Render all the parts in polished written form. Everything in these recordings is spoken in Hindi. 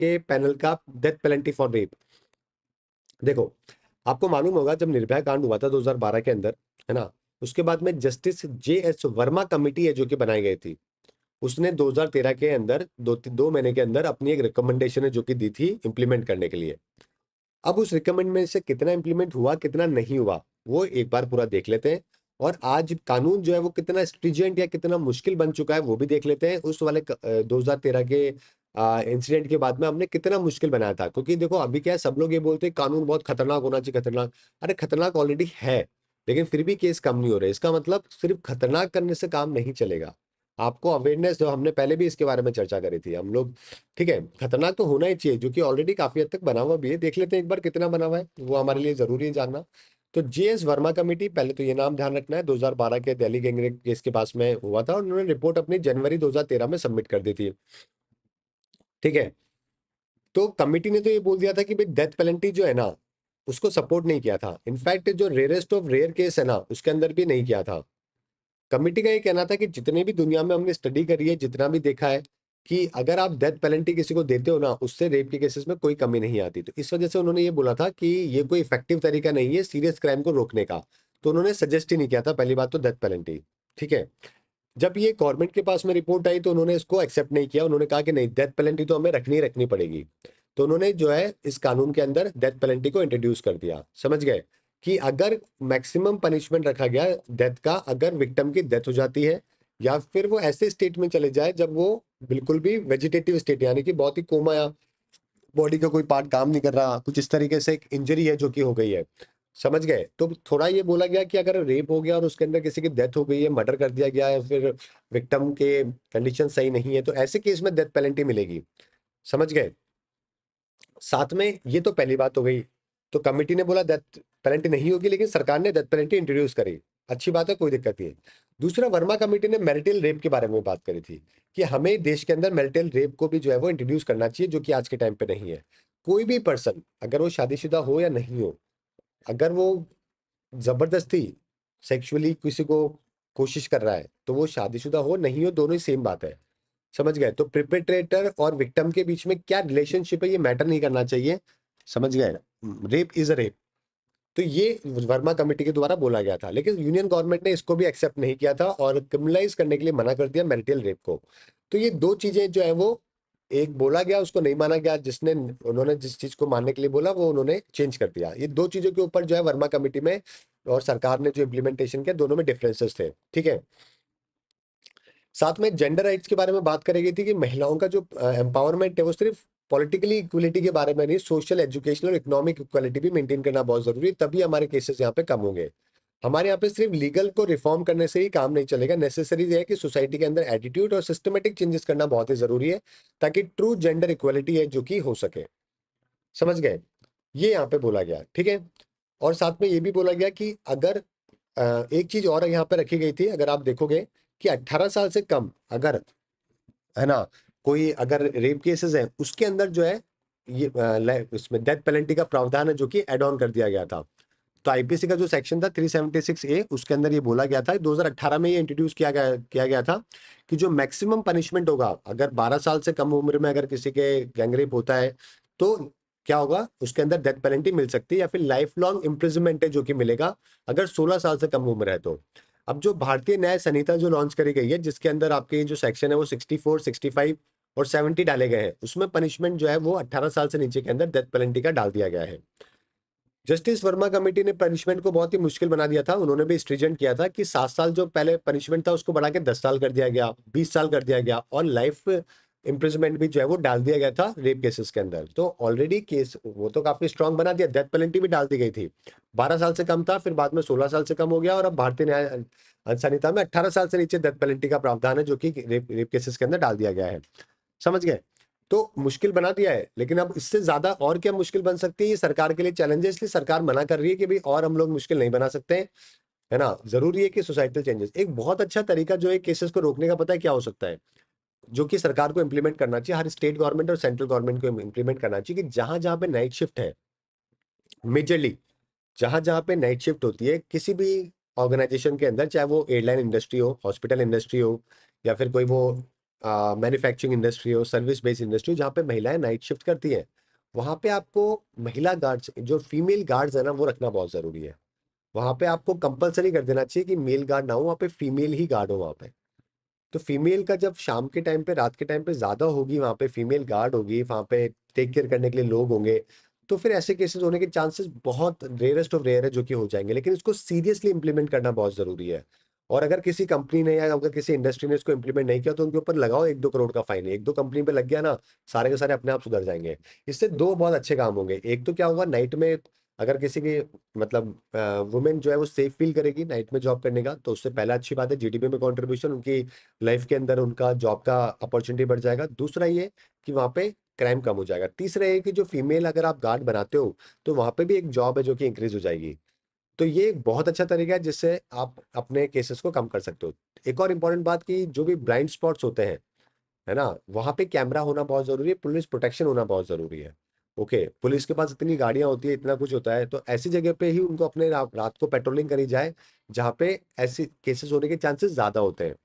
के पैनल का डेथ पेनल्टी फॉर रेप। देखो, आपको मालूम होगा जब निर्भया कांड हुआ था 2012 के अंदर, है ना? उसके बाद में जस्टिस जे.एस. वर्मा कमेटी है जो कि बनाई गई थी। उसने 2013 के अंदर 2 महीने के अंदर अपनी एक रिकमेंडेशन है जो कि दी थी इम्प्लीमेंट करने के लिए। अब उस रिकमेंड में से कितना इम्प्लीमेंट हुआ, कितना नहीं हुआ, वो एक बार पूरा देख लेते हैं। और आज कानून जो है वो कितना स्ट्रिजेंट या कितना मुश्किल बन चुका है वो भी देख लेते हैं। उस वाले 2013 के इंसिडेंट के बाद में हमने कितना मुश्किल बनाया था। क्योंकि देखो अभी क्या है, सब लोग ये बोलते हैं कानून बहुत खतरनाक होना चाहिए, खतरनाक। अरे खतरनाक ऑलरेडी है, लेकिन फिर भी केस कम नहीं हो रहे। इसका मतलब सिर्फ खतरनाक करने से काम नहीं चलेगा। आपको अवेयरनेस, जो हमने पहले भी इसके बारे में चर्चा करी थी हम लोग, ठीक है, खतरनाक तो होना ही चाहिए, जो कि ऑलरेडी काफी हद तक बना हुआ भी है। देख लेते हैं एक बार कितना बना हुआ है, वो हमारे लिए जरूरी है जानना। तो जे.एस. वर्मा कमेटी, पहले तो ये नाम ध्यान रखना है, 2012 के दिल्ली गैंगरेप केस के पास में हुआ था और उन्होंने रिपोर्ट अपनी जनवरी 2013 में सबमिट कर दी थी। ठीक है, तो कमिटी ने तो ये बोल दिया था कि भाई डेथ पेनल्टी जो है ना, उसको सपोर्ट नहीं किया था। इनफैक्ट जो रेयरेस्ट ऑफ रेयर केस है ना, उसके अंदर भी नहीं किया था। कमिटी का ये कहना था कि जितने भी दुनिया में हमने स्टडी करी है, जितना भी देखा है, कि अगर आप डेथ पेनल्टी किसी को देते हो ना, उससे रेप के केसेस में कोई कमी नहीं आती। तो इस वजह से उन्होंने ये बोला था कि ये कोई इफेक्टिव तरीका नहीं है सीरियस क्राइम को रोकने का। तो उन्होंने सजेस्ट ही नहीं किया था, पहली बात तो डेथ पेनल्टी। ठीक है, जब ये गवर्नमेंट के पास में रिपोर्ट आई तो उन्होंने इसको एक्सेप्ट नहीं किया। उन्होंने कहा कि नहीं, डेथ पेनल्टी तो हमें रखनी ही रखनी पड़ेगी। तो उन्होंने जो है इस कानून के अंदर डेथ पेनल्टी को इंट्रोड्यूस कर दिया। समझ गए? कि अगर मैक्सिमम पनिशमेंट रखा गया डेथ का, अगर विक्टिम की डेथ हो जाती है या फिर वो ऐसे स्टेट में चले जाए जब वो बिल्कुल भी वेजिटेटिव स्टेट, यानी कि बहुत ही कोमा, या बॉडी का कोई पार्ट काम नहीं कर रहा, कुछ इस तरीके से एक इंजरी है जो कि हो गई है। समझ गए? तो थोड़ा ये बोला गया कि अगर रेप हो गया और उसके अंदर किसी की डेथ हो गई है, मर्डर कर दिया गया है, फिर विक्टिम के कंडीशन सही नहीं है, तो ऐसे केस में डेथ पेनल्टी मिलेगी। समझ गए? साथ में ये तो पहली बात हो गई। तो कमिटी ने बोला डेथ पेनल्टी नहीं होगी, लेकिन सरकार ने डेथ पेनल्टी इंट्रोड्यूस करी। अच्छी बात है, कोई दिक्कत नहीं है। दूसरा, वर्मा कमेटी ने मैरिटल रेप के बारे में बात करी थी कि हमें देश के अंदर मैरिटल रेप को भी जो है वो इंट्रोड्यूस करना चाहिए, जो कि आज के टाइम पे नहीं है। कोई भी पर्सन, अगर वो शादीशुदा हो या नहीं हो, अगर वो जबरदस्ती सेक्सुअली किसी को कोशिश कर रहा है, तो वो शादीशुदा हो नहीं हो, दोनों ही सेम बात है। समझ गए? तो प्रिपेट्रेटर और विक्टिम के बीच में क्या रिलेशनशिप है, ये मैटर नहीं करना चाहिए। समझ गए? Rape is a rape. तो ये वर्मा कमेटी के द्वारा बोला गया था, लेकिन यूनियन गवर्नमेंट ने इसको भी एक्सेप्ट नहीं किया था और क्रिमिनलाइज करने के लिए मना कर दिया मैरिटल रेप को। तो ये दो चीजें जो है वो, एक बोला गया उसको नहीं माना गया, जिसने उन्होंने जिस चीज को मानने के लिए बोला वो उन्होंने चेंज कर दिया। ये दो चीजों के ऊपर जो है वर्मा कमेटी में और सरकार ने जो इम्प्लीमेंटेशन किया, दोनों में डिफरेंसेस थे। ठीक है, साथ में जेंडर राइट्स के बारे में बात करी गई थी कि महिलाओं का जो एम्पावरमेंट है वो सिर्फ पॉलिटिकली इक्वलिटी के बारे में नहीं, सोशल, एजुकेशनल और इकोनॉमिक इक्वलिटी भी मेंटेन करना बहुत जरूरी है, तभी हमारे केसेस यहाँ पे कम होंगे। हमारे यहाँ पे सिर्फ लीगल को रिफॉर्म करने से ही काम नहीं चलेगा, नेसेसरी है कि सोसाइटी के अंदर एटीट्यूड और सिस्टमेटिक चेंजेस करना बहुत ही जरूरी है, ताकि ट्रू जेंडर इक्वलिटी है जो कि हो सके। समझ गए? ये यहाँ पे बोला गया। ठीक है, और साथ में ये भी बोला गया कि अगर एक चीज और यहाँ पे रखी गई थी, अगर आप देखोगे कि 18 साल से कम अगर, है ना, कोई अगर रेप केसेस है उसके अंदर जो है ये इसमें डेथ पेनल्टी का प्रावधान है जो कि एड ऑन कर दिया गया था। तो आईपीसी का जो सेक्शन था 376A, उसके अंदर ये बोला गया था, 2018 में ये इंट्रोड्यूस किया गया था कि जो मैक्सिमम पनिशमेंट होगा, अगर 12 साल से कम उम्र में अगर किसी के गैंगरेप होता है, तो क्या होगा, उसके अंदर डेथ पेनल्टी मिल सकती है या फिर लाइफ लॉन्ग इम्प्रिजनमेंट है जो कि मिलेगा, अगर 16 साल से कम उम्र है तो। अब जो भारतीय न्याय संहिता जो लॉन्च करी गई है, जिसके अंदर आपके जो सेक्शन है वो 64, 65 और 70 डाले गए हैं, उसमें पनिशमेंट जो है वो 18 साल से नीचे के अंदर डेथ पेनल्टी का डाल दिया गया है। जस्टिस वर्मा कमेटी ने पनिशमेंट को बहुत ही मुश्किल बना दिया था। उन्होंने भी स्ट्रिजेंट किया था कि 7 साल जो पहले पनिशमेंट था उसको बढ़ा के 10 साल कर दिया गया, 20 साल कर दिया गया, और लाइफ इम्प्रिजमेंट भी जो है वो डाल दिया गया था रेप केसेस के अंदर। तो ऑलरेडी केस वो तो काफी स्ट्रांग बना दिया, डेथ पेनल्टी भी डाल दी गई थी। 12 साल से कम था, फिर बाद में 16 साल से कम हो गया, और अब भारतीय न्याय संहिता में 18 साल से नीचे डेथ पेनल्टी का प्रावधान है जो कि रेप केसेस के अंदर डाल दिया गया है। समझ गए? तो मुश्किल बना दिया है, लेकिन अब इससे ज्यादा और क्या मुश्किल बन सकती है, ये सरकार के लिए चैलेंज है, इसलिए सरकार मना कर रही है कि भाई और हम लोग मुश्किल नहीं बना सकते हैं, है ना? जरूरी है कि सोसाइटल चेंजेस, एक बहुत अच्छा तरीका जो है केसेस को रोकने का, पता है क्या हो सकता है? जो कि सरकार को इंप्लीमेंट करना चाहिए, हर स्टेट गवर्नमेंट और सेंट्रल गवर्नमेंट को इंप्लीमेंट करना चाहिए, कि जहां जहां पे नाइट शिफ्ट है, मेजरली जहां जहां पे नाइट शिफ्ट होती है किसी भी ऑर्गेनाइजेशन के अंदर, चाहे वो एयरलाइन इंडस्ट्री हो, हॉस्पिटल इंडस्ट्री हो, या फिर कोई वो मैन्युफैक्चरिंग इंडस्ट्री हो, सर्विस बेस्ड इंडस्ट्री, जहाँ पे महिलाएं नाइट शिफ्ट करती हैं, वहाँ पे आपको महिला गार्ड्स, जो फीमेल गार्ड्स है ना, वो रखना बहुत जरूरी है। वहाँ पे आपको कंपलसरी कर देना चाहिए कि मेल गार्ड ना हो, वहाँ पे फीमेल ही गार्ड हो वहाँ पे। तो फीमेल का जब शाम के टाइम पे, रात के टाइम पे ज्यादा होगी, वहाँ पे फीमेल गार्ड होगी, वहाँ पे टेक केयर करने के लिए लोग होंगे, तो फिर ऐसे केसेस होने के चांसेस बहुत रेयरेस्ट ऑफ रेयर है जो कि हो जाएंगे। लेकिन इसको सीरियसली इंप्लीमेंट करना बहुत जरूरी है। और अगर किसी कंपनी ने या अगर किसी इंडस्ट्री ने इसको इंप्लीमेंट नहीं किया, तो उनके ऊपर लगाओ 1-2 करोड़ का फाइन। 1-2 कंपनी पे लग गया ना, सारे के सारे अपने आप सुधर जाएंगे। इससे दो बहुत अच्छे काम होंगे। एक तो क्या होगा, नाइट में अगर किसी की मतलब वुमेन जो है वो सेफ फील करेगी नाइट में जॉब करने का, तो उससे पहला अच्छी बात है, जीडीपी में कंट्रीब्यूशन, उनकी लाइफ के अंदर उनका जॉब का अपॉर्चुनिटी बढ़ जाएगा। दूसरा ये कि वहाँ पे क्राइम कम हो जाएगा। तीसरा ये कि जो फीमेल अगर आप गार्ड बनाते हो, तो वहाँ पे भी एक जॉब है जो कि इंक्रीज हो जाएगी। तो ये एक बहुत अच्छा तरीका है जिससे आप अपने केसेस को कम कर सकते हो। एक और इम्पोर्टेंट बात कि जो भी ब्लाइंड स्पॉट्स होते हैं, है ना, वहां पे कैमरा होना बहुत जरूरी है, पुलिस प्रोटेक्शन होना बहुत जरूरी है। ओके, पुलिस के पास इतनी गाड़ियां होती है, इतना कुछ होता है, तो ऐसी जगह पे ही उनको अपने रात को पेट्रोलिंग करी जाए जहाँ पे ऐसे केसेस होने के चांसेस ज्यादा होते हैं।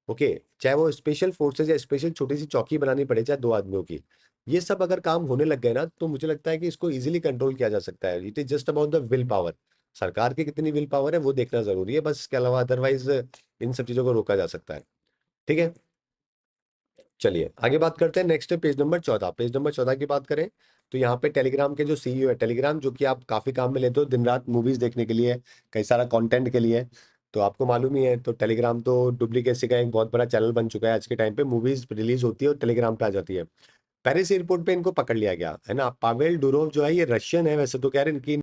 ओके, चाहे वो स्पेशल फोर्सेज या स्पेशल छोटी सी चौकी बनानी पड़े, चाहे 2 आदमियों की, ये सब अगर काम होने लग गए ना, तो मुझे लगता है कि इसको इजीली कंट्रोल किया जा सकता है। It is just about the will power. सरकार की कितनी विल पावर है वो देखना जरूरी है बस, इसके अलावा अदरवाइज इन सब चीजों को रोका जा सकता है। ठीक है, चलिए आगे बात करते हैं। नेक्स्ट है पेज नंबर 14। पेज नंबर 14 की बात करें, तो यहाँ पे टेलीग्राम के जो सीईओ है, टेलीग्राम जो कि आप काफी काम में लेते हो दिन रात, मूवीज देखने के लिए, कई सारा कंटेंट के लिए, तो आपको मालूम ही है, तो टेलीग्राम तो डुप्लीकेसी का एक बहुत बड़ा चैनल बन चुका है आज के टाइम पे। मूवीज रिलीज होती है और टेलीग्राम पे आ जाती है। पेरिस एयरपोर्ट पे इनको पकड़ लिया गया है ना। पावेल डुरोव जो है, ये रशियन है वैसे तो, कह रहे हैं इनकी